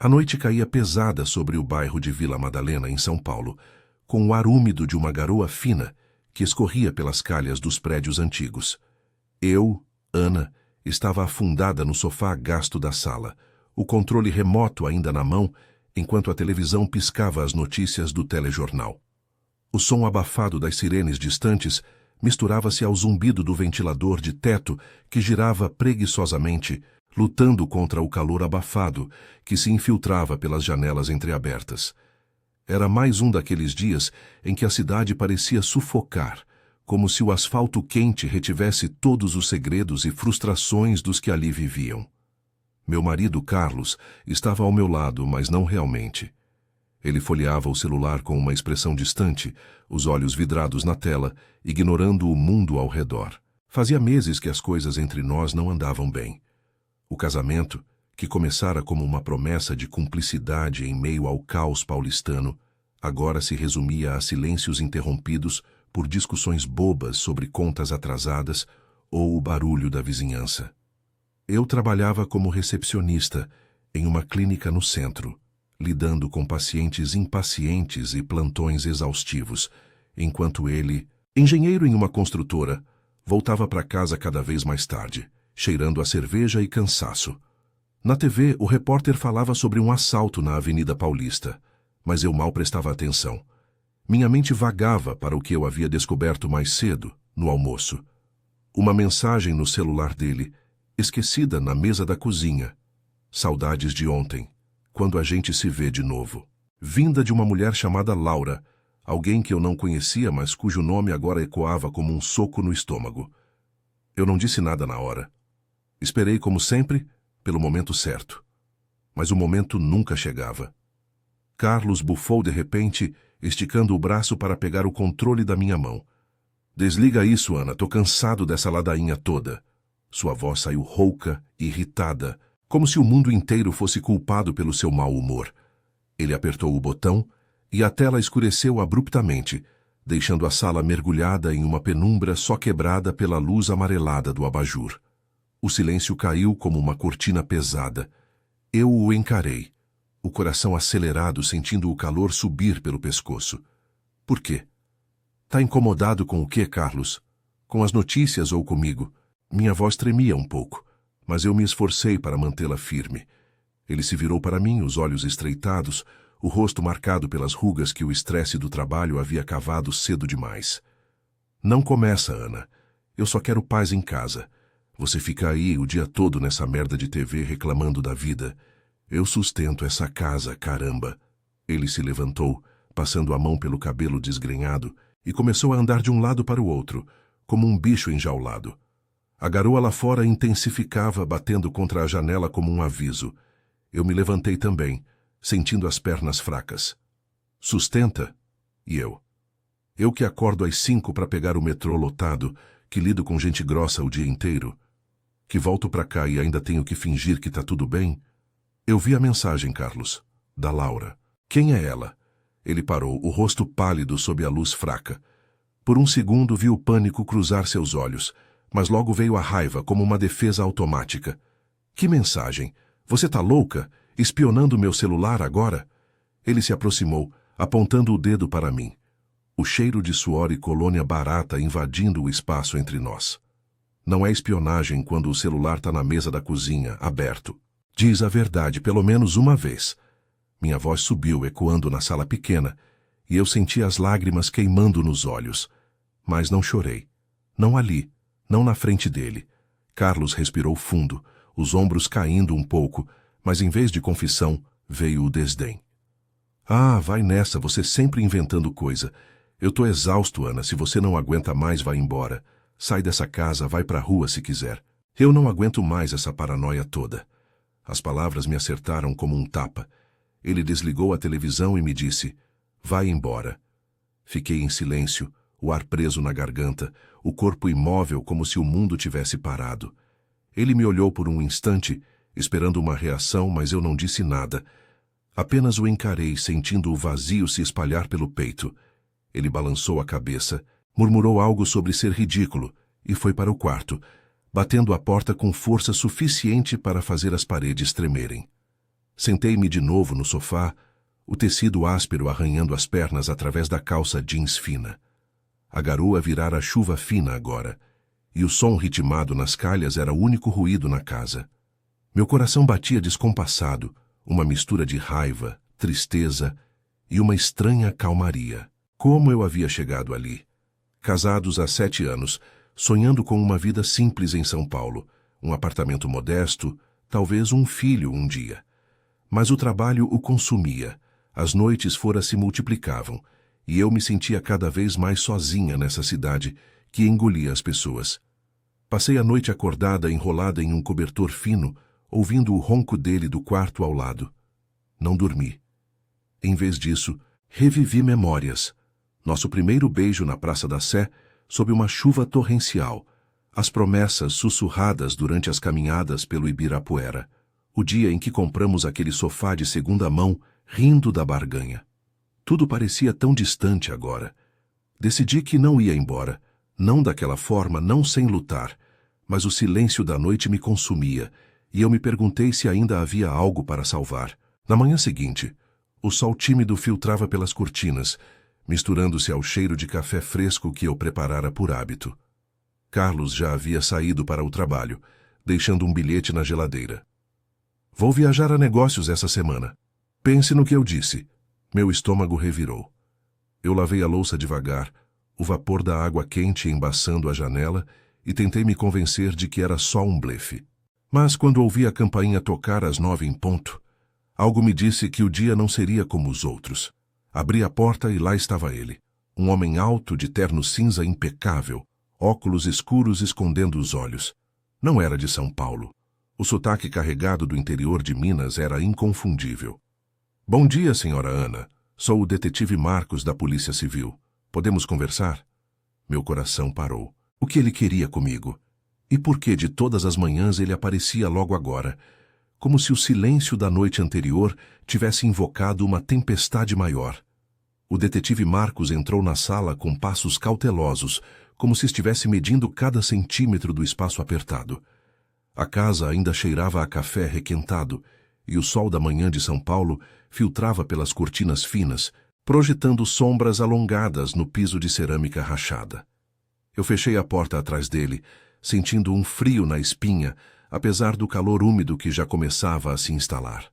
A noite caía pesada sobre o bairro de Vila Madalena, em São Paulo, com o ar úmido de uma garoa fina que escorria pelas calhas dos prédios antigos. Eu, Ana, estava afundada no sofá gasto da sala, o controle remoto ainda na mão, enquanto a televisão piscava as notícias do telejornal. O som abafado das sirenes distantes misturava-se ao zumbido do ventilador de teto que girava preguiçosamente, lutando contra o calor abafado que se infiltrava pelas janelas entreabertas. Era mais um daqueles dias em que a cidade parecia sufocar, como se o asfalto quente retivesse todos os segredos e frustrações dos que ali viviam. Meu marido, Carlos, estava ao meu lado, mas não realmente. Ele folheava o celular com uma expressão distante, os olhos vidrados na tela, ignorando o mundo ao redor. Fazia meses que as coisas entre nós não andavam bem. O casamento, que começara como uma promessa de cumplicidade em meio ao caos paulistano, agora se resumia a silêncios interrompidos por discussões bobas sobre contas atrasadas ou o barulho da vizinhança. Eu trabalhava como recepcionista em uma clínica no centro, lidando com pacientes impacientes e plantões exaustivos, enquanto ele, engenheiro em uma construtora, voltava para casa cada vez mais tarde, cheirando a cerveja e cansaço. Na TV, o repórter falava sobre um assalto na Avenida Paulista, mas eu mal prestava atenção. Minha mente vagava para o que eu havia descoberto mais cedo, no almoço. Uma mensagem no celular dele, esquecida na mesa da cozinha. Saudades de ontem, quando a gente se vê de novo. Vinda de uma mulher chamada Laura, alguém que eu não conhecia, mas cujo nome agora ecoava como um soco no estômago. Eu não disse nada na hora. Esperei, como sempre, pelo momento certo. Mas o momento nunca chegava. Carlos bufou de repente, esticando o braço para pegar o controle da minha mão. Desliga isso, Ana, tô cansado dessa ladainha toda. Sua voz saiu rouca, irritada, como se o mundo inteiro fosse culpado pelo seu mau humor. Ele apertou o botão e a tela escureceu abruptamente, deixando a sala mergulhada em uma penumbra só quebrada pela luz amarelada do abajur. O silêncio caiu como uma cortina pesada. Eu o encarei, o coração acelerado, sentindo o calor subir pelo pescoço. Por quê? Tá incomodado com o quê, Carlos? Com as notícias ou comigo? Minha voz tremia um pouco, mas eu me esforcei para mantê-la firme. Ele se virou para mim, os olhos estreitados, o rosto marcado pelas rugas que o estresse do trabalho havia cavado cedo demais. Não começa, Ana. Eu só quero paz em casa. Você fica aí o dia todo nessa merda de TV reclamando da vida. Eu sustento essa casa, caramba. Ele se levantou, passando a mão pelo cabelo desgrenhado, e começou a andar de um lado para o outro, como um bicho enjaulado. A garoa lá fora intensificava, batendo contra a janela como um aviso. Eu me levantei também, sentindo as pernas fracas. Sustenta? E eu? Eu que acordo às 5 para pegar o metrô lotado, que lido com gente grossa o dia inteiro, que volto para cá e ainda tenho que fingir que tá tudo bem? Eu vi a mensagem, Carlos, da Laura. Quem é ela? Ele parou, o rosto pálido sob a luz fraca. Por um segundo vi o pânico cruzar seus olhos, mas logo veio a raiva como uma defesa automática. Que mensagem? Você tá louca? Espionando meu celular agora? Ele se aproximou, apontando o dedo para mim. O cheiro de suor e colônia barata invadindo o espaço entre nós. Não é espionagem quando o celular tá na mesa da cozinha, aberto. Diz a verdade pelo menos uma vez. Minha voz subiu, ecoando na sala pequena, e eu senti as lágrimas queimando nos olhos. Mas não chorei. Não ali, não na frente dele. Carlos respirou fundo, os ombros caindo um pouco, mas em vez de confissão, veio o desdém. Ah, vai nessa, você sempre inventando coisa. Eu tô exausto, Ana, se você não aguenta mais, vai embora. Sai dessa casa, vai pra rua se quiser. Eu não aguento mais essa paranoia toda. As palavras me acertaram como um tapa. Ele desligou a televisão e me disse, vai embora. Fiquei em silêncio, o ar preso na garganta, o corpo imóvel como se o mundo tivesse parado. Ele me olhou por um instante, esperando uma reação, mas eu não disse nada. Apenas o encarei, sentindo o vazio se espalhar pelo peito. Ele balançou a cabeça, murmurou algo sobre ser ridículo e foi para o quarto, batendo a porta com força suficiente para fazer as paredes tremerem. Sentei-me de novo no sofá, o tecido áspero arranhando as pernas através da calça jeans fina. A garoa virara chuva fina agora, e o som ritmado nas calhas era o único ruído na casa. Meu coração batia descompassado, uma mistura de raiva, tristeza e uma estranha calmaria. Como eu havia chegado ali? Casados há 7 anos, sonhando com uma vida simples em São Paulo, um apartamento modesto, talvez um filho um dia. Mas o trabalho o consumia, as noites fora se multiplicavam, e eu me sentia cada vez mais sozinha nessa cidade que engolia as pessoas. Passei a noite acordada enrolada em um cobertor fino, ouvindo o ronco dele do quarto ao lado. Não dormi. Em vez disso, revivi memórias. Nosso primeiro beijo na Praça da Sé, sob uma chuva torrencial. As promessas sussurradas durante as caminhadas pelo Ibirapuera. O dia em que compramos aquele sofá de segunda mão, rindo da barganha. Tudo parecia tão distante agora. Decidi que não ia embora. Não daquela forma, não sem lutar. Mas o silêncio da noite me consumia, e eu me perguntei se ainda havia algo para salvar. Na manhã seguinte, o sol tímido filtrava pelas cortinas, misturando-se ao cheiro de café fresco que eu preparara por hábito. Carlos já havia saído para o trabalho, deixando um bilhete na geladeira. Vou viajar a negócios essa semana. Pense no que eu disse. Meu estômago revirou. Eu lavei a louça devagar, o vapor da água quente embaçando a janela, e tentei me convencer de que era só um blefe. Mas quando ouvi a campainha tocar às 9 em ponto, algo me disse que o dia não seria como os outros. Abri a porta e lá estava ele. Um homem alto, de terno cinza impecável, óculos escuros escondendo os olhos. Não era de São Paulo. O sotaque carregado do interior de Minas era inconfundível. Bom dia, senhora Ana. Sou o detetive Marcos da Polícia Civil. Podemos conversar? Meu coração parou. O que ele queria comigo? E por que de todas as manhãs ele aparecia logo agora? Como se o silêncio da noite anterior tivesse invocado uma tempestade maior. O detetive Marcos entrou na sala com passos cautelosos, como se estivesse medindo cada centímetro do espaço apertado. A casa ainda cheirava a café requentado, e o sol da manhã de São Paulo filtrava pelas cortinas finas, projetando sombras alongadas no piso de cerâmica rachada. Eu fechei a porta atrás dele, sentindo um frio na espinha, apesar do calor úmido que já começava a se instalar.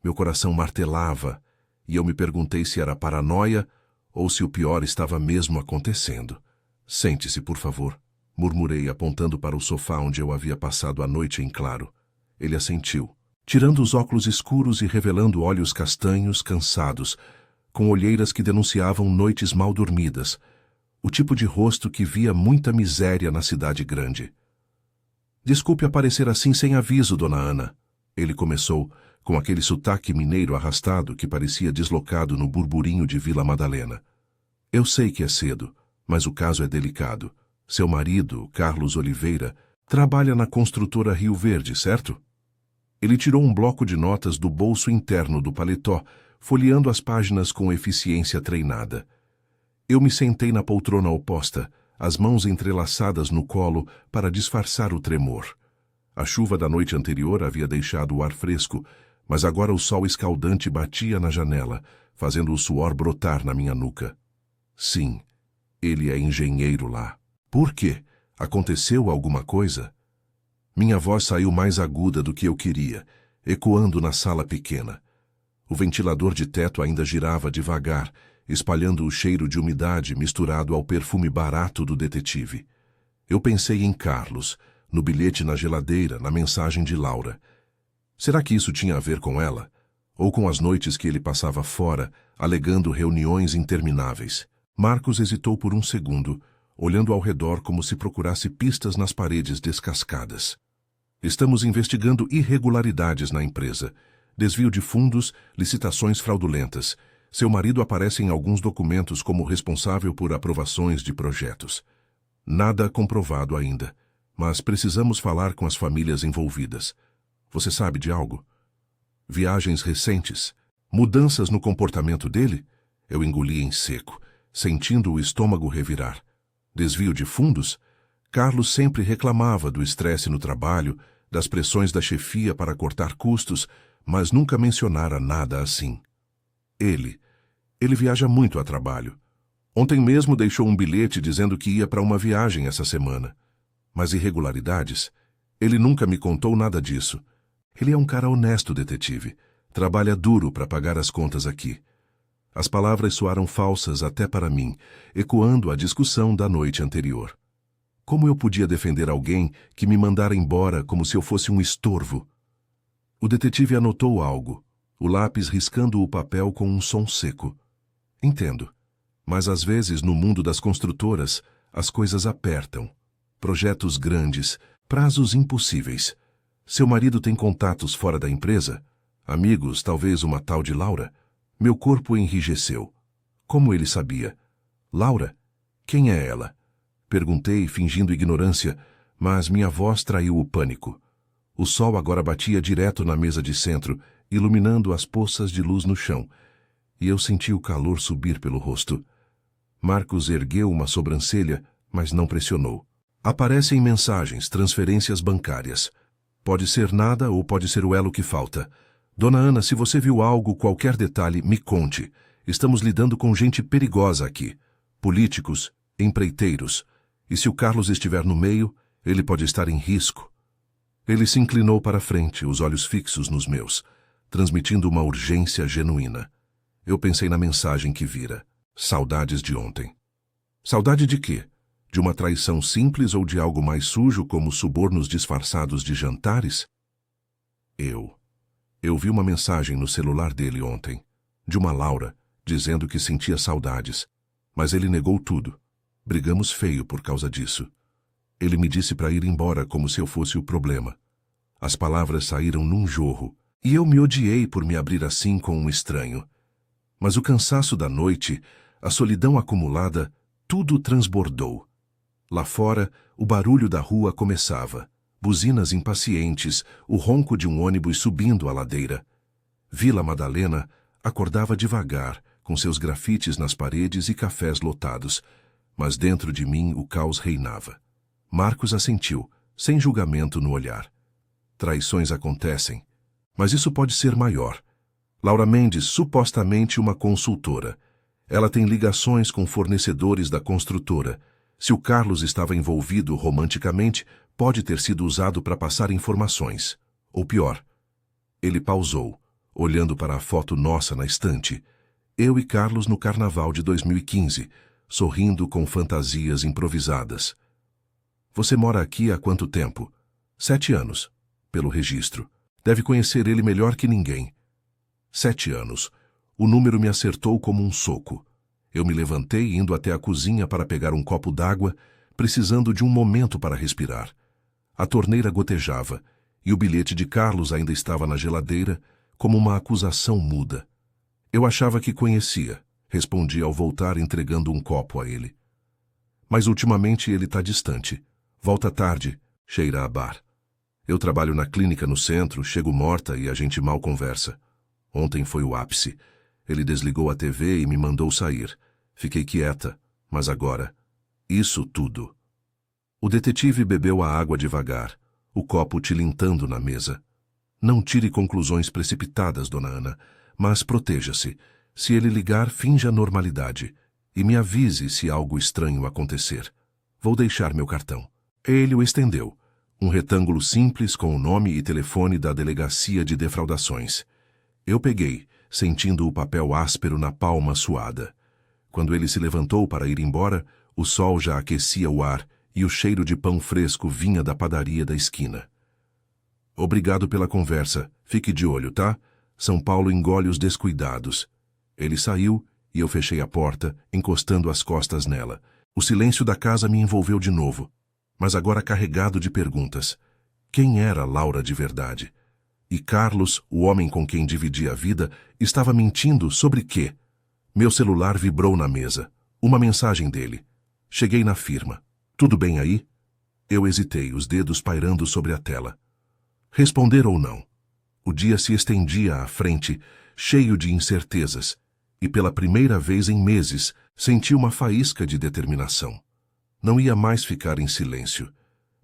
Meu coração martelava, e eu me perguntei se era paranoia ou se o pior estava mesmo acontecendo. Sente-se, por favor, murmurei, apontando para o sofá onde eu havia passado a noite em claro. Ele assentiu, tirando os óculos escuros e revelando olhos castanhos, cansados, com olheiras que denunciavam noites mal dormidas, o tipo de rosto que via muita miséria na cidade grande. Desculpe aparecer assim sem aviso, dona Ana. Ele começou, com aquele sotaque mineiro arrastado que parecia deslocado no burburinho de Vila Madalena. Eu sei que é cedo, mas o caso é delicado. Seu marido, Carlos Oliveira, trabalha na construtora Rio Verde, certo? Ele tirou um bloco de notas do bolso interno do paletó, folheando as páginas com eficiência treinada. Eu me sentei na poltrona oposta, as mãos entrelaçadas no colo para disfarçar o tremor. A chuva da noite anterior havia deixado o ar fresco, mas agora o sol escaldante batia na janela, fazendo o suor brotar na minha nuca. Sim, ele é engenheiro lá. Por quê? Aconteceu alguma coisa? Minha voz saiu mais aguda do que eu queria, ecoando na sala pequena. O ventilador de teto ainda girava devagar, espalhando o cheiro de umidade misturado ao perfume barato do detetive. Eu pensei em Carlos, no bilhete na geladeira, na mensagem de Laura. Será que isso tinha a ver com ela? Ou com as noites que ele passava fora, alegando reuniões intermináveis? Marcos hesitou por um segundo, olhando ao redor como se procurasse pistas nas paredes descascadas. Estamos investigando irregularidades na empresa. Desvio de fundos, licitações fraudulentas. Seu marido aparece em alguns documentos como responsável por aprovações de projetos. Nada comprovado ainda, mas precisamos falar com as famílias envolvidas. Você sabe de algo? Viagens recentes? Mudanças no comportamento dele? Eu engoli em seco, sentindo o estômago revirar. Desvio de fundos? Carlos sempre reclamava do estresse no trabalho, das pressões da chefia para cortar custos, mas nunca mencionara nada assim. Ele viaja muito a trabalho. Ontem mesmo deixou um bilhete dizendo que ia para uma viagem essa semana. Mas irregularidades? Ele nunca me contou nada disso. Ele é um cara honesto, detetive. Trabalha duro para pagar as contas aqui. As palavras soaram falsas até para mim, ecoando a discussão da noite anterior. Como eu podia defender alguém que me mandara embora como se eu fosse um estorvo? O detetive anotou algo, o lápis riscando o papel com um som seco. Entendo. Mas às vezes, no mundo das construtoras, as coisas apertam. Projetos grandes, prazos impossíveis. Seu marido tem contatos fora da empresa? Amigos, talvez uma tal de Laura? Meu corpo enrijeceu. Como ele sabia? Laura? Quem é ela? Perguntei, fingindo ignorância, mas minha voz traiu o pânico. O sol agora batia direto na mesa de centro, iluminando as poças de luz no chão, e eu senti o calor subir pelo rosto. Marcos ergueu uma sobrancelha, mas não pressionou. Aparecem mensagens, transferências bancárias. Pode ser nada ou pode ser o elo que falta. Dona Ana, se você viu algo, qualquer detalhe, me conte. Estamos lidando com gente perigosa aqui. Políticos, empreiteiros. E se o Carlos estiver no meio, ele pode estar em risco. Ele se inclinou para frente, os olhos fixos nos meus, transmitindo uma urgência genuína. Eu pensei na mensagem que vira. Saudades de ontem. Saudade de quê? De uma traição simples ou de algo mais sujo, como subornos disfarçados de jantares? Eu vi uma mensagem no celular dele ontem, de uma Laura, dizendo que sentia saudades, mas ele negou tudo. Brigamos feio por causa disso. Ele me disse para ir embora como se eu fosse o problema. As palavras saíram num jorro, e eu me odiei por me abrir assim com um estranho. Mas o cansaço da noite, a solidão acumulada, tudo transbordou. Lá fora, o barulho da rua começava. Buzinas impacientes, o ronco de um ônibus subindo a ladeira. Vila Madalena acordava devagar, com seus grafites nas paredes e cafés lotados, mas dentro de mim o caos reinava. Marcos assentiu, sem julgamento no olhar. Traições acontecem, mas isso pode ser maior. Laura Mendes, supostamente uma consultora. Ela tem ligações com fornecedores da construtora. Se o Carlos estava envolvido romanticamente, pode ter sido usado para passar informações. Ou pior. Ele pausou, olhando para a foto nossa na estante. Eu e Carlos no carnaval de 2015, sorrindo com fantasias improvisadas. Você mora aqui há quanto tempo? 7 anos, pelo registro. Deve conhecer ele melhor que ninguém. 7 anos. O número me acertou como um soco. Eu me levantei, indo até a cozinha para pegar um copo d'água, precisando de um momento para respirar. A torneira gotejava, e o bilhete de Carlos ainda estava na geladeira, como uma acusação muda. Eu achava que conhecia, respondi ao voltar entregando um copo a ele. Mas ultimamente ele está distante. Volta tarde, cheira a bar. Eu trabalho na clínica no centro, chego morta e a gente mal conversa. Ontem foi o ápice. Ele desligou a TV e me mandou sair. Fiquei quieta, mas agora, isso tudo. O detetive bebeu a água devagar, o copo tilintando na mesa. Não tire conclusões precipitadas, dona Ana, mas proteja-se. Se ele ligar, finja normalidade. E me avise se algo estranho acontecer. Vou deixar meu cartão. Ele o estendeu. Um retângulo simples com o nome e telefone da Delegacia de Defraudações. Eu peguei, sentindo o papel áspero na palma suada. Quando ele se levantou para ir embora, o sol já aquecia o ar e o cheiro de pão fresco vinha da padaria da esquina. Obrigado pela conversa. Fique de olho, tá? São Paulo engole os descuidados. Ele saiu e eu fechei a porta, encostando as costas nela. O silêncio da casa me envolveu de novo, mas agora carregado de perguntas. Quem era Laura de verdade? E Carlos, o homem com quem dividia a vida, estava mentindo sobre quê? Meu celular vibrou na mesa. Uma mensagem dele. Cheguei na firma. Tudo bem aí? Eu hesitei, os dedos pairando sobre a tela. Responder ou não? O dia se estendia à frente, cheio de incertezas, e pela primeira vez em meses senti uma faísca de determinação. Não ia mais ficar em silêncio,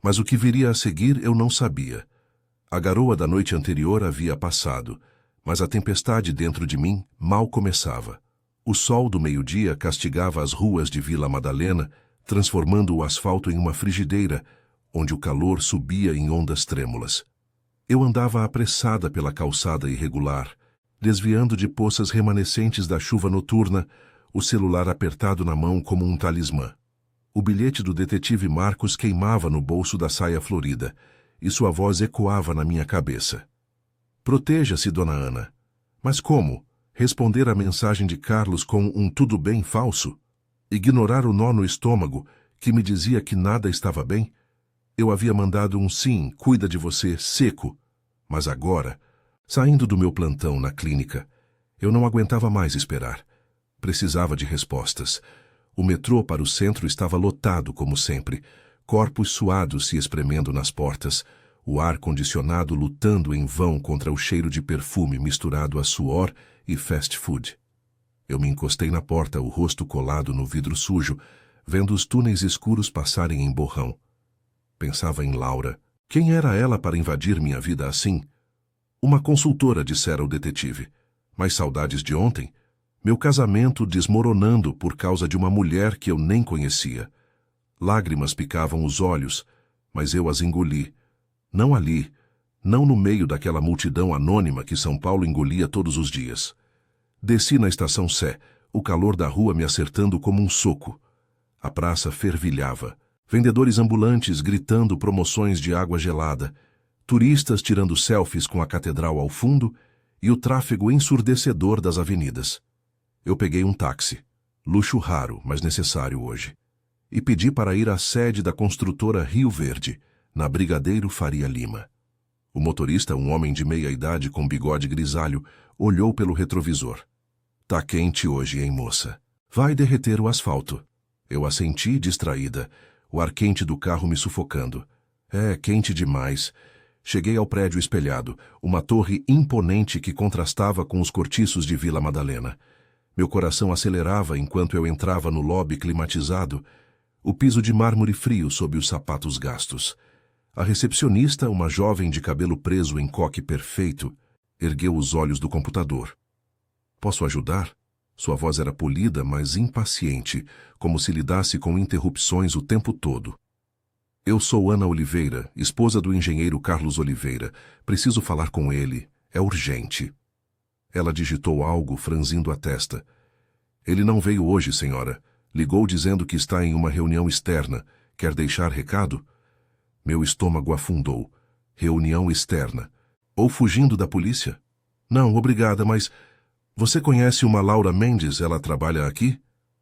mas o que viria a seguir eu não sabia. A garoa da noite anterior havia passado, mas a tempestade dentro de mim mal começava. O sol do meio-dia castigava as ruas de Vila Madalena, transformando o asfalto em uma frigideira, onde o calor subia em ondas trêmulas. Eu andava apressada pela calçada irregular, desviando de poças remanescentes da chuva noturna, o celular apertado na mão como um talismã. O bilhete do detetive Marcos queimava no bolso da saia florida, e sua voz ecoava na minha cabeça. Proteja-se, dona Ana. Mas como? Responder à mensagem de Carlos com um tudo bem falso? Ignorar o nó no estômago, que me dizia que nada estava bem? Eu havia mandado um sim, cuida de você, seco. Mas agora, saindo do meu plantão na clínica, eu não aguentava mais esperar. Precisava de respostas. O metrô para o centro estava lotado, como sempre, corpos suados se espremendo nas portas, o ar-condicionado lutando em vão contra o cheiro de perfume misturado a suor e fast food. Eu me encostei na porta, o rosto colado no vidro sujo, vendo os túneis escuros passarem em borrão. Pensava em Laura. Quem era ela para invadir minha vida assim? Uma consultora, dissera o detetive. Mas saudades de ontem? Meu casamento desmoronando por causa de uma mulher que eu nem conhecia. Lágrimas picavam os olhos, mas eu as engoli. Não ali, não no meio daquela multidão anônima que São Paulo engolia todos os dias. Desci na estação Sé, o calor da rua me acertando como um soco. A praça fervilhava. Vendedores ambulantes gritando promoções de água gelada, turistas tirando selfies com a catedral ao fundo e o tráfego ensurdecedor das avenidas. Eu peguei um táxi, luxo raro, mas necessário hoje, e pedi para ir à sede da construtora Rio Verde, na Brigadeiro Faria Lima. O motorista, um homem de meia idade com bigode grisalho, olhou pelo retrovisor. Tá quente hoje, hein, moça? Vai derreter o asfalto. Eu assenti, distraída, o ar quente do carro me sufocando. É, quente demais. Cheguei ao prédio espelhado, uma torre imponente que contrastava com os cortiços de Vila Madalena. Meu coração acelerava enquanto eu entrava no lobby climatizado, o piso de mármore frio sob os sapatos gastos. A recepcionista, uma jovem de cabelo preso em coque perfeito, ergueu os olhos do computador. Posso ajudar? Sua voz era polida, mas impaciente, como se lidasse com interrupções o tempo todo. Eu sou Ana Oliveira, esposa do engenheiro Carlos Oliveira. Preciso falar com ele. É urgente. Ela digitou algo, franzindo a testa. Ele não veio hoje, senhora. Ligou dizendo que está em uma reunião externa. Quer deixar recado? Meu estômago afundou. Reunião externa. Ou fugindo da polícia? Não, obrigada, mas... Você conhece uma Laura Mendes? Ela trabalha aqui?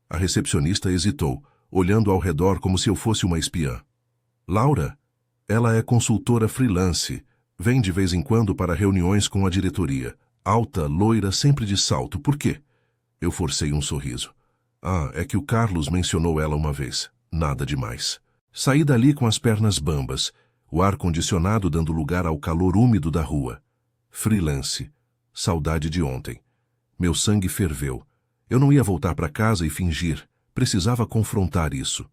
A recepcionista hesitou, olhando ao redor como se eu fosse uma espiã. Laura? Ela é consultora freelance. Vem de vez em quando para reuniões com a diretoria. Alta, loira, sempre de salto. Por quê? Eu forcei um sorriso. Ah, é que o Carlos mencionou ela uma vez. Nada demais. Saí dali com as pernas bambas, o ar-condicionado dando lugar ao calor úmido da rua. Freelance. Saudade de ontem. Meu sangue ferveu. Eu não ia voltar para casa e fingir. Precisava confrontar isso.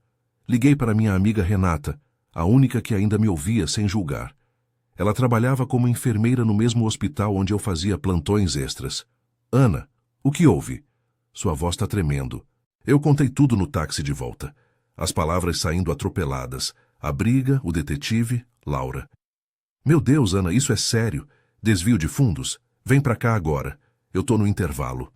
Liguei para minha amiga Renata, a única que ainda me ouvia sem julgar. Ela trabalhava como enfermeira no mesmo hospital onde eu fazia plantões extras. Ana, o que houve? Sua voz está tremendo. Eu contei tudo no táxi de volta. As palavras saindo atropeladas. A briga, o detetive, Laura. Meu Deus, Ana, isso é sério. Desvio de fundos? Vem para cá agora. Eu tô no intervalo.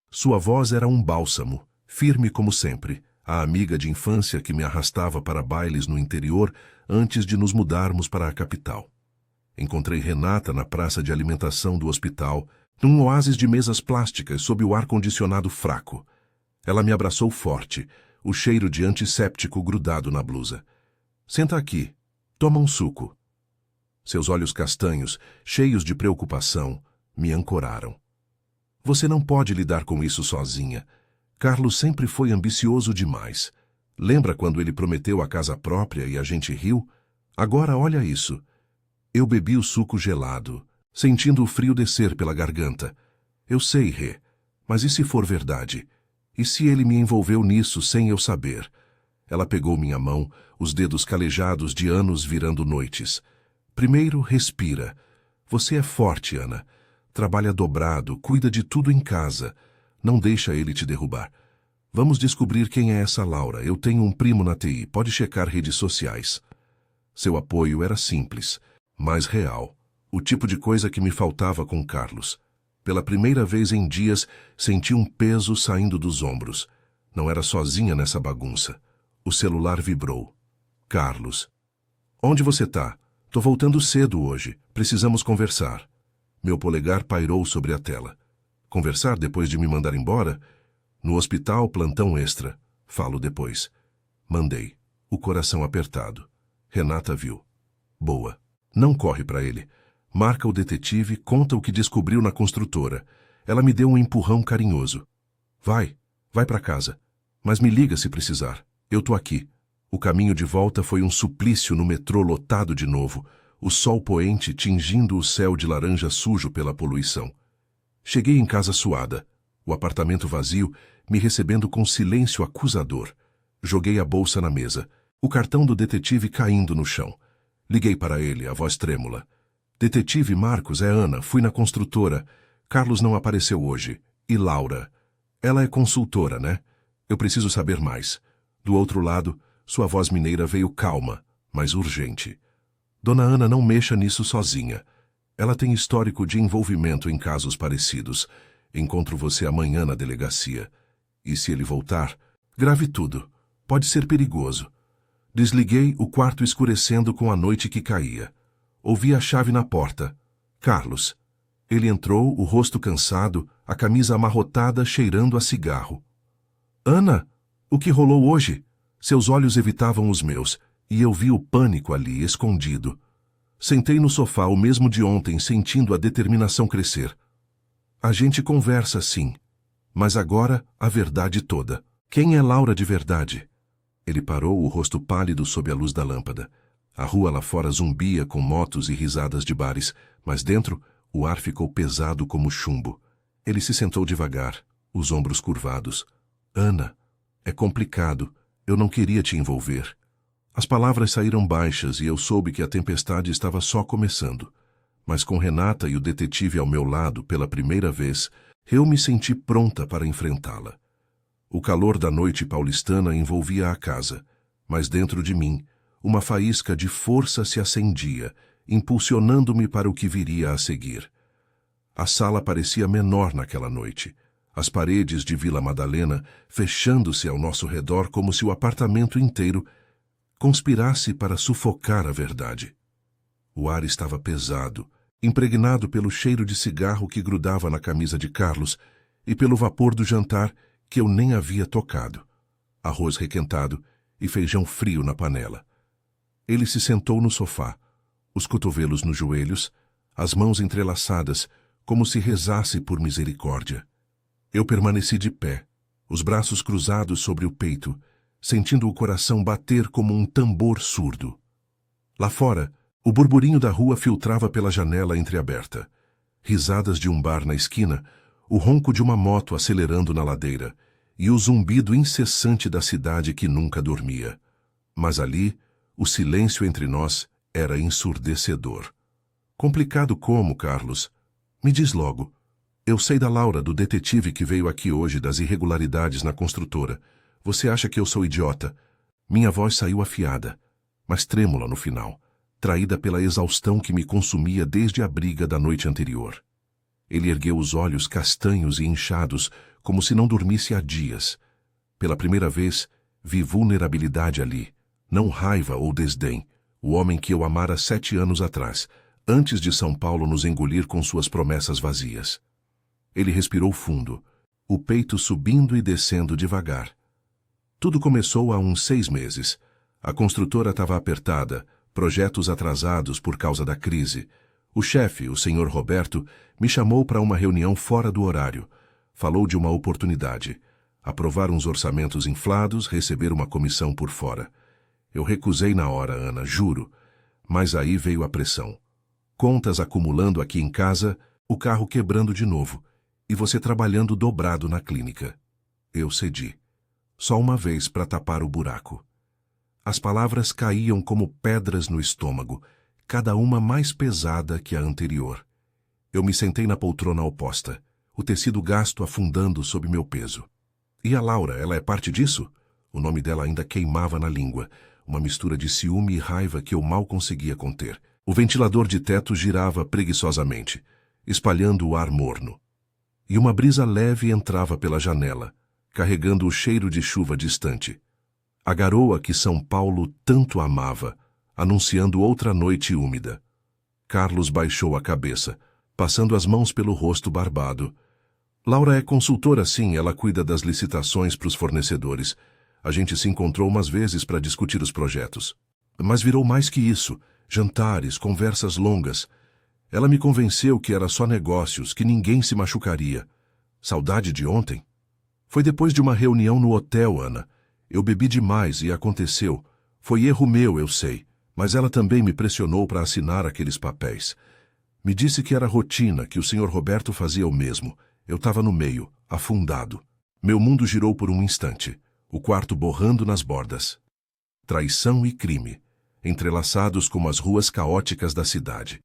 Sua voz era um bálsamo, firme como sempre, a amiga de infância que me arrastava para bailes no interior antes de nos mudarmos para a capital. Encontrei Renata na praça de alimentação do hospital, num oásis de mesas plásticas sob o ar-condicionado fraco. Ela me abraçou forte, o cheiro de antisséptico grudado na blusa. Senta aqui. Toma um suco. Seus olhos castanhos, cheios de preocupação, me ancoraram. Você não pode lidar com isso sozinha. Carlos sempre foi ambicioso demais. Lembra quando ele prometeu a casa própria e a gente riu? Agora olha isso. Eu bebi o suco gelado, sentindo o frio descer pela garganta. Eu sei, Rê, mas e se for verdade? E se ele me envolveu nisso sem eu saber? Ela pegou minha mão, os dedos calejados de anos virando noites. Primeiro, respira. Você é forte, Ana. Trabalha dobrado, cuida de tudo em casa. Não deixa ele te derrubar. Vamos descobrir quem é essa Laura. Eu tenho um primo na TI. Pode checar redes sociais. Seu apoio era simples, mas real. O tipo de coisa que me faltava com Carlos. Pela primeira vez em dias, senti um peso saindo dos ombros. Não era sozinha nessa bagunça. O celular vibrou. Carlos. Onde você tá? Tô voltando cedo hoje. Precisamos conversar. Meu polegar pairou sobre a tela. Conversar depois de me mandar embora? No hospital, plantão extra. Falo depois. Mandei. O coração apertado. Renata viu. Boa. Não corre para ele. Marca o detetive, conta o que descobriu na construtora. Ela me deu um empurrão carinhoso. Vai para casa. Mas me liga se precisar. Eu tô aqui. O caminho de volta foi um suplício no metrô lotado de novo, o sol poente tingindo o céu de laranja sujo pela poluição. Cheguei em casa suada, o apartamento vazio, me recebendo com silêncio acusador. Joguei a bolsa na mesa, o cartão do detetive caindo no chão. Liguei para ele, a voz trêmula. Detetive Marcos, é Ana, fui na construtora. Carlos não apareceu hoje. E Laura? Ela é consultora, né? Eu preciso saber mais. Do outro lado, sua voz mineira veio calma, mas urgente. Dona Ana, não mexa nisso sozinha. Ela tem histórico de envolvimento em casos parecidos. Encontro você amanhã na delegacia. E se ele voltar, grave tudo. Pode ser perigoso. Desliguei, o quarto escurecendo com a noite que caía. Ouvi a chave na porta. Carlos. Ele entrou, o rosto cansado, a camisa amarrotada, cheirando a cigarro. Ana, o que rolou hoje? Seus olhos evitavam os meus, e eu vi o pânico ali, escondido. Sentei no sofá, o mesmo de ontem, sentindo a determinação crescer. A gente conversa, sim. Mas agora, a verdade toda. Quem é Laura de verdade? Ele parou, o rosto pálido sob a luz da lâmpada. A rua lá fora zumbia com motos e risadas de bares, mas dentro, o ar ficou pesado como chumbo. Ele se sentou devagar, os ombros curvados. Ana, é complicado. Eu não queria te envolver. As palavras saíram baixas e eu soube que a tempestade estava só começando. Mas com Renata e o detetive ao meu lado pela primeira vez, eu me senti pronta para enfrentá-la. O calor da noite paulistana envolvia a casa, mas dentro de mim, uma faísca de força se acendia, impulsionando-me para o que viria a seguir. A sala parecia menor naquela noite. As paredes de Vila Madalena fechando-se ao nosso redor como se o apartamento inteiro conspirasse para sufocar a verdade. O ar estava pesado, impregnado pelo cheiro de cigarro que grudava na camisa de Carlos e pelo vapor do jantar que eu nem havia tocado. Arroz requentado e feijão frio na panela. Ele se sentou no sofá, os cotovelos nos joelhos, as mãos entrelaçadas, como se rezasse por misericórdia. Eu permaneci de pé, os braços cruzados sobre o peito, sentindo o coração bater como um tambor surdo. Lá fora, o burburinho da rua filtrava pela janela entreaberta. Risadas de um bar na esquina, o ronco de uma moto acelerando na ladeira e o zumbido incessante da cidade que nunca dormia. Mas ali, o silêncio entre nós era ensurdecedor. Complicado como, Carlos? Me diz logo. Eu sei da Laura, do detetive que veio aqui hoje, das irregularidades na construtora. Você acha que eu sou idiota? Minha voz saiu afiada, mas trêmula no final, traída pela exaustão que me consumia desde a briga da noite anterior. Ele ergueu os olhos castanhos e inchados, como se não dormisse há dias. Pela primeira vez, vi vulnerabilidade ali, não raiva ou desdém, o homem que eu amara 7 anos atrás, antes de São Paulo nos engolir com suas promessas vazias. Ele respirou fundo, o peito subindo e descendo devagar. Tudo começou há uns 6 meses. A construtora estava apertada, projetos atrasados por causa da crise. O chefe, o senhor Roberto, me chamou para uma reunião fora do horário. Falou de uma oportunidade. Aprovar uns orçamentos inflados, receber uma comissão por fora. Eu recusei na hora, Ana, juro. Mas aí veio a pressão. Contas acumulando aqui em casa, o carro quebrando de novo. E você trabalhando dobrado na clínica. Eu cedi. Só uma vez para tapar o buraco. As palavras caíam como pedras no estômago, cada uma mais pesada que a anterior. Eu me sentei na poltrona oposta, o tecido gasto afundando sob meu peso. E a Laura, ela é parte disso? O nome dela ainda queimava na língua, uma mistura de ciúme e raiva que eu mal conseguia conter. O ventilador de teto girava preguiçosamente, espalhando o ar morno. E uma brisa leve entrava pela janela, carregando o cheiro de chuva distante. A garoa que São Paulo tanto amava, anunciando outra noite úmida. Carlos baixou a cabeça, passando as mãos pelo rosto barbado. Laura é consultora, sim, ela cuida das licitações para os fornecedores. A gente se encontrou umas vezes para discutir os projetos. Mas virou mais que isso, jantares, conversas longas. Ela me convenceu que era só negócios, que ninguém se machucaria. Saudade de ontem? Foi depois de uma reunião no hotel, Ana. Eu bebi demais e aconteceu. Foi erro meu, eu sei. Mas ela também me pressionou para assinar aqueles papéis. Me disse que era rotina, que o Sr. Roberto fazia o mesmo. Eu estava no meio, afundado. Meu mundo girou por um instante, o quarto borrando nas bordas. Traição e crime, entrelaçados como as ruas caóticas da cidade.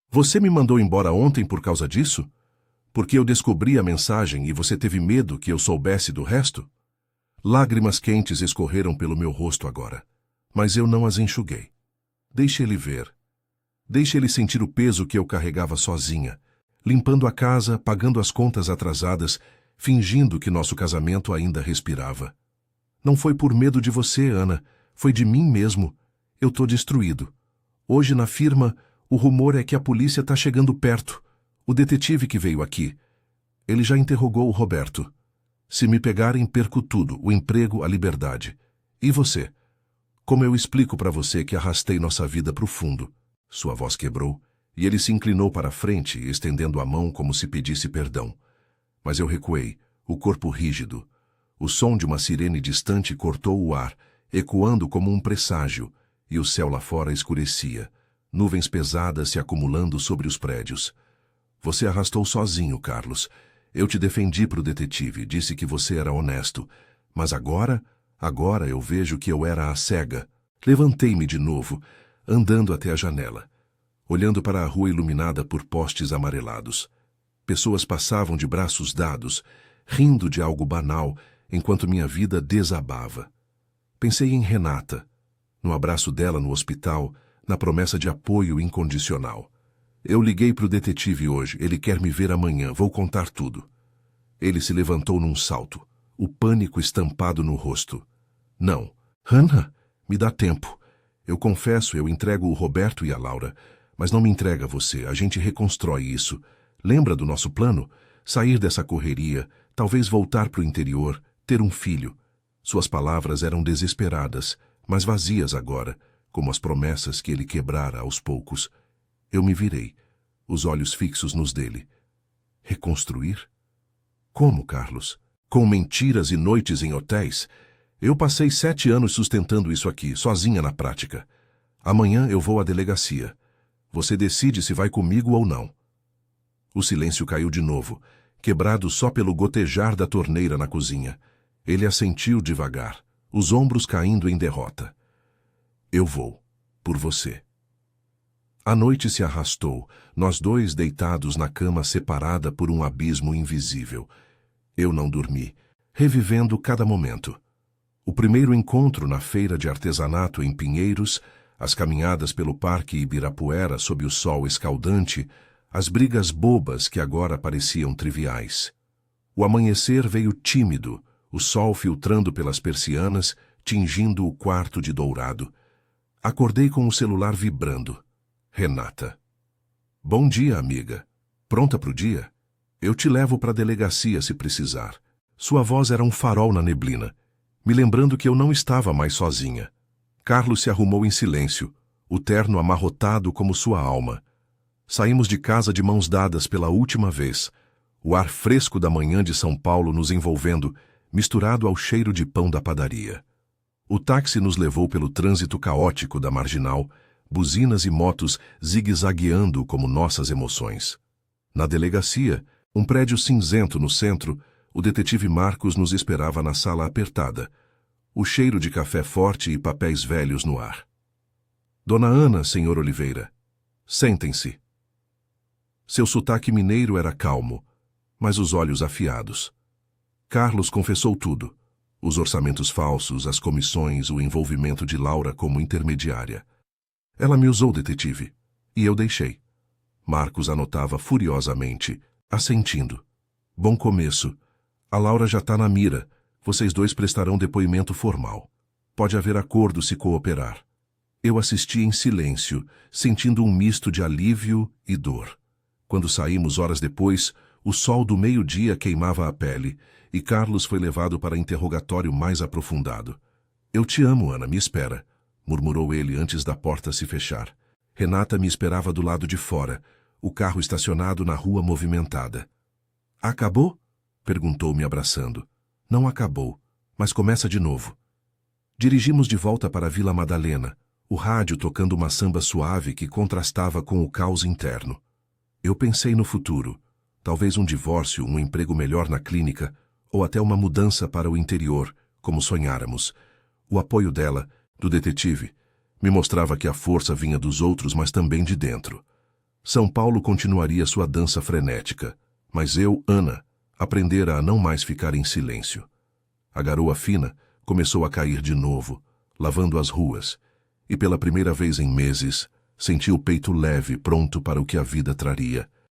Você me mandou embora ontem por causa disso? Porque eu descobri a mensagem e você teve medo que eu soubesse do resto? Lágrimas quentes escorreram pelo meu rosto agora, mas eu não as enxuguei. Deixe ele ver. Deixe ele sentir o peso que eu carregava sozinha, limpando a casa, pagando as contas atrasadas, fingindo que nosso casamento ainda respirava. Não foi por medo de você, Ana, foi de mim mesmo. Eu tô destruído. Hoje na firma, o rumor é que a polícia tá chegando perto. O detetive que veio aqui. Ele já interrogou o Roberto. Se me pegarem, perco tudo, o emprego, a liberdade. E você? Como eu explico para você que arrastei nossa vida pro fundo? Sua voz quebrou, e ele se inclinou para a frente, estendendo a mão como se pedisse perdão. Mas eu recuei, o corpo rígido. O som de uma sirene distante cortou o ar, ecoando como um presságio, e o céu lá fora escurecia, nuvens pesadas se acumulando sobre os prédios. Você arrastou sozinho, Carlos. Eu te defendi para o detetive, disse que você era honesto. Mas agora eu vejo que eu era a cega. Levantei-me de novo, andando até a janela, olhando para a rua iluminada por postes amarelados. Pessoas passavam de braços dados, rindo de algo banal, enquanto minha vida desabava. Pensei em Renata, no abraço dela no hospital, na promessa de apoio incondicional. Eu liguei para o detetive hoje, ele quer me ver amanhã, vou contar tudo. Ele se levantou num salto, o pânico estampado no rosto. Não, Hannah, me dá tempo. Eu confesso, eu entrego o Roberto e a Laura, mas não me entrega você, a gente reconstrói isso. Lembra do nosso plano? Sair dessa correria, talvez voltar para o interior, ter um filho. Suas palavras eram desesperadas, mas vazias agora, como as promessas que ele quebrara aos poucos. Eu me virei, os olhos fixos nos dele. Reconstruir? Como, Carlos? Com mentiras e noites em hotéis? Eu passei 7 anos sustentando isso aqui, sozinha na prática. Amanhã eu vou à delegacia. Você decide se vai comigo ou não. O silêncio caiu de novo, quebrado só pelo gotejar da torneira na cozinha. Ele assentiu devagar, os ombros caindo em derrota. Eu vou, por você. A noite se arrastou, nós dois deitados na cama separada por um abismo invisível. Eu não dormi, revivendo cada momento. O primeiro encontro na feira de artesanato em Pinheiros, as caminhadas pelo Parque Ibirapuera sob o sol escaldante, as brigas bobas que agora pareciam triviais. O amanhecer veio tímido, o sol filtrando pelas persianas, tingindo o quarto de dourado. Acordei com o celular vibrando. Renata. Bom dia, amiga. Pronta pro dia? Eu te levo para a delegacia se precisar. Sua voz era um farol na neblina, me lembrando que eu não estava mais sozinha. Carlos se arrumou em silêncio, o terno amarrotado como sua alma. Saímos de casa de mãos dadas pela última vez, o ar fresco da manhã de São Paulo nos envolvendo, misturado ao cheiro de pão da padaria. O táxi nos levou pelo trânsito caótico da Marginal, buzinas e motos zigue-zagueando como nossas emoções. Na delegacia, um prédio cinzento no centro, o detetive Marcos nos esperava na sala apertada, o cheiro de café forte e papéis velhos no ar. Dona Ana, senhor Oliveira. Sentem-se. Seu sotaque mineiro era calmo, mas os olhos afiados. Carlos confessou tudo. Os orçamentos falsos, as comissões, o envolvimento de Laura como intermediária. Ela me usou, detetive, e eu deixei. Marcos anotava furiosamente, assentindo. Bom começo. A Laura já está na mira. Vocês dois prestarão depoimento formal. Pode haver acordo se cooperar. Eu assisti em silêncio, sentindo um misto de alívio e dor. Quando saímos horas depois, o sol do meio-dia queimava a pele, e Carlos foi levado para interrogatório mais aprofundado. Eu te amo, Ana, me espera, murmurou ele antes da porta se fechar. Renata me esperava do lado de fora, o carro estacionado na rua movimentada. Acabou? Perguntou-me abraçando. Não acabou, mas começa de novo. Dirigimos de volta para a Vila Madalena, o rádio tocando uma samba suave que contrastava com o caos interno. Eu pensei no futuro, talvez um divórcio, um emprego melhor na clínica, ou até uma mudança para o interior, como sonháramos. O apoio dela, do detetive, me mostrava que a força vinha dos outros, mas também de dentro. São Paulo continuaria sua dança frenética, mas eu, Ana, aprendera a não mais ficar em silêncio. A garoa fina começou a cair de novo, lavando as ruas, e pela primeira vez em meses, senti o peito leve, pronto para o que a vida traria.